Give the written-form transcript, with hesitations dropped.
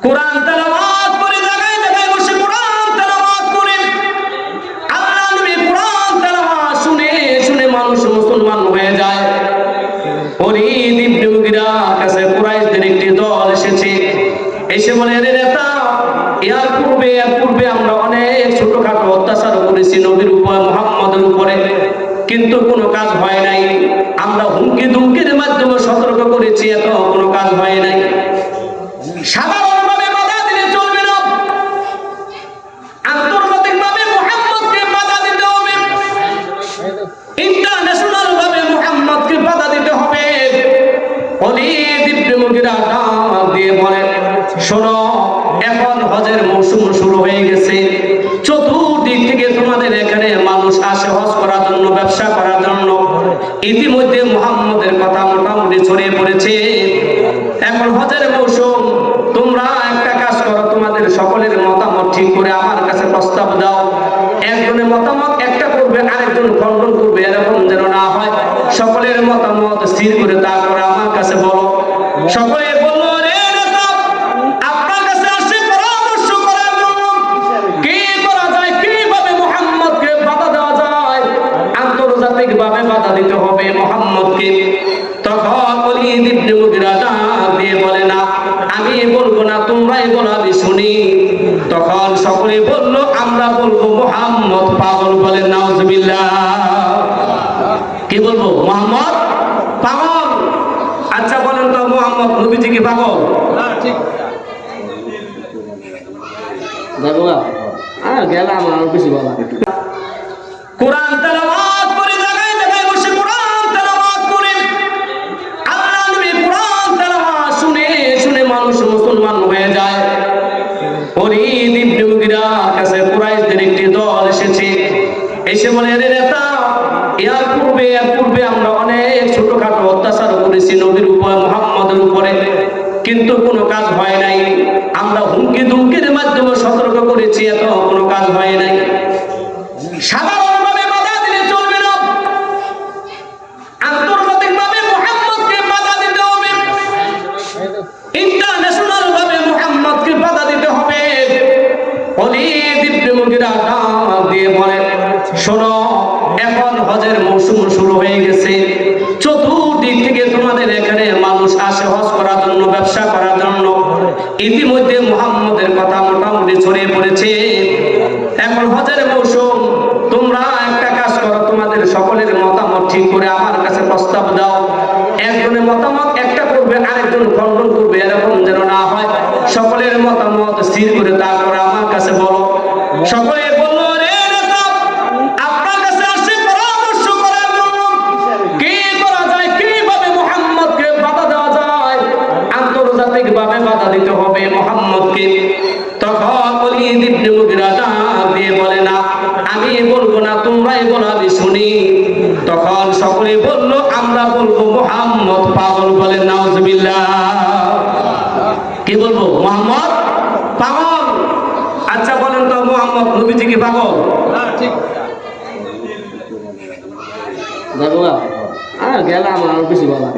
কোরআন তেলাওয়াত করে জায়গায় জায়গায় বসে কোরআন তেলাওয়াত করে আল্লাহ নবী কোরআন তেলাওয়াত শুনে শুনে মানুষ মুসলমান হয়ে যায়। ওলীদ ইবনে মুগীরার কাছে কুরাইশদের একটি দল এসেছে, এসে বলে, রে নেতা, এর পূর্বে আমরা অনেক ছোটখাটো অত্যাচার করেছি নবীর উপর, মুহাম্মদের উপরে, কিন্তু কোনো কাজ হয় নাই। আমরা হুমকি ধুমকির মাধ্যমে সতর্ক করেছি, এত কোনো কাজ হয় নাই। সাধারণভাবে বাধা দিলে চলবে না, আন্তর্জাতিকভাবে মুহাম্মদকে বাধা দিতে হবে, ইন্টারন্যাশনাল ভাবে মুহাম্মদকে বাধা দিতে হবে। ওলীদ ইবনে মুগীরা ডাক দিয়ে বলেন, শোনো, এখন হজের মৌসুম শুরু হয়ে গেছে, চতুর্দিক থেকে তোমাদের এখানে মানুষ আসে হজ করার জন্য, ব্যবসা করার জন্য। ইতিমধ্যে মুহাম্মদের কথা মোটামুটি ছড়িয়ে পড়েছে, এখন হজের মৌসুম। তোমরা একটা কাজ করো, তোমাদের সকলের মতামত ঠিক করে আমার কাছে প্রস্তাব দাও। একজনের মতামত একটা করবে, আরেকজন খণ্ডন করবে, এরকম যেন না হয়। সকলের মতামত স্থির করে তারপরে আমার কাছে বলো। সকলে বললো, রে নেতা, আপনার কাছে আসে পরামর্শ করার জন্য কি করা যায়, কিভাবে মুহাম্মদকে বাধা দেওয়া যায়, আন্তর্জাতিক ভাবে বাধা দিতে হবে মুহাম্মদকে। তখন ওলীদ ইবনে মুগীরা ডাক দিয়ে বলে, না, আমি বলবো না, তোমরাই বলো, আমি শুনি। তখন সকলে বলল, আমরা বলবো মুহাম্মদ পাগল। বলেন নাউজুবিল্লাহ। কি বলবো? মুহাম্মদ পাগল। আচ্ছা বলেন তো, মুহাম্মদ নবীজি কি পাগল? ঠিক গেলাম আর বেশি বলা। কোরআন তেলাওয়াত করে জায়গায় জায়গায় বসে কোরআন তেলাওয়াত করে আল্লাহ নবী কোরআন তেলাওয়াত শুনে শুনে মানুষ মুসলমান হয়ে যায়। ওলীদ ইবনে মুগীরার কাছে কুরাইশদের একটি দল এসেছে, এসে বলে, রে নেতা, এর পূর্বে আমরা অনেক ছোটখাটো অত্যাচার করেছি নবীর উপর, মুহাম্মদের উপরে, কিন্তু কোনো কাজ হয় নাই। আমরা হুমকি ধুমকির মাধ্যমে সতর্ক করেছি, এত কোনো কাজ হয় নাই। সাধারণভাবে বাধা দিলে চলবে না, আন্তর্জাতিকভাবে মুহাম্মদকে বাধা দিতে হবে, ইন্টারন্যাশনাল ভাবে মুহাম্মদকে বাধা দিতে হবে। ওলীদ ইবনে মুগীরা ডাক দিয়ে বলেন, শোনো, এখন হজের মৌসুম শুরু হয়ে গেছে, চতুর্দিক থেকে তোমাদের এখানে মানুষ আসে হজ করার জন্য, ব্যবসা করার জন্য। ইতিমধ্যে মুহাম্মদের কথা মোটামুটি ছড়িয়ে পড়েছে, এখন হজের মৌসুম। তোমরা একটা কাজ করো, তোমাদের সকলের মতামত ঠিক করে আমার কাছে প্রস্তাব দাও। একজনের মতামত একটা করবে, আরেকজন খণ্ডন করবে, এরকম যেন না হয়। সকলের মতামত স্থির করে তারপরে আমার কাছে বলো। সকলে বললো, রে নেতা, আপনার কাছে আসে পরামর্শ করার জন্য কি করা যায়, কিভাবে মুহাম্মদকে বাধা দেওয়া যায়, আন্তর্জাতিক ভাবে বাধা দিতে হবে মুহাম্মদকে। তখন ওলীদ ইবনে মুগীরা ডাক দিয়ে বলে, না, আমি বলবো না, তোমরাই বলো, আমি শুনি। তখন সকলে বলল, আমরা বলবো মুহাম্মদ পাগল। বলেন নাউজুবিল্লাহ। কি বলবো? মুহাম্মদ পাগল। আচ্ছা বলেন তো, মুহাম্মদ নবীজি কি পাগল? ঠিক গেলাম আর বেশি বলা।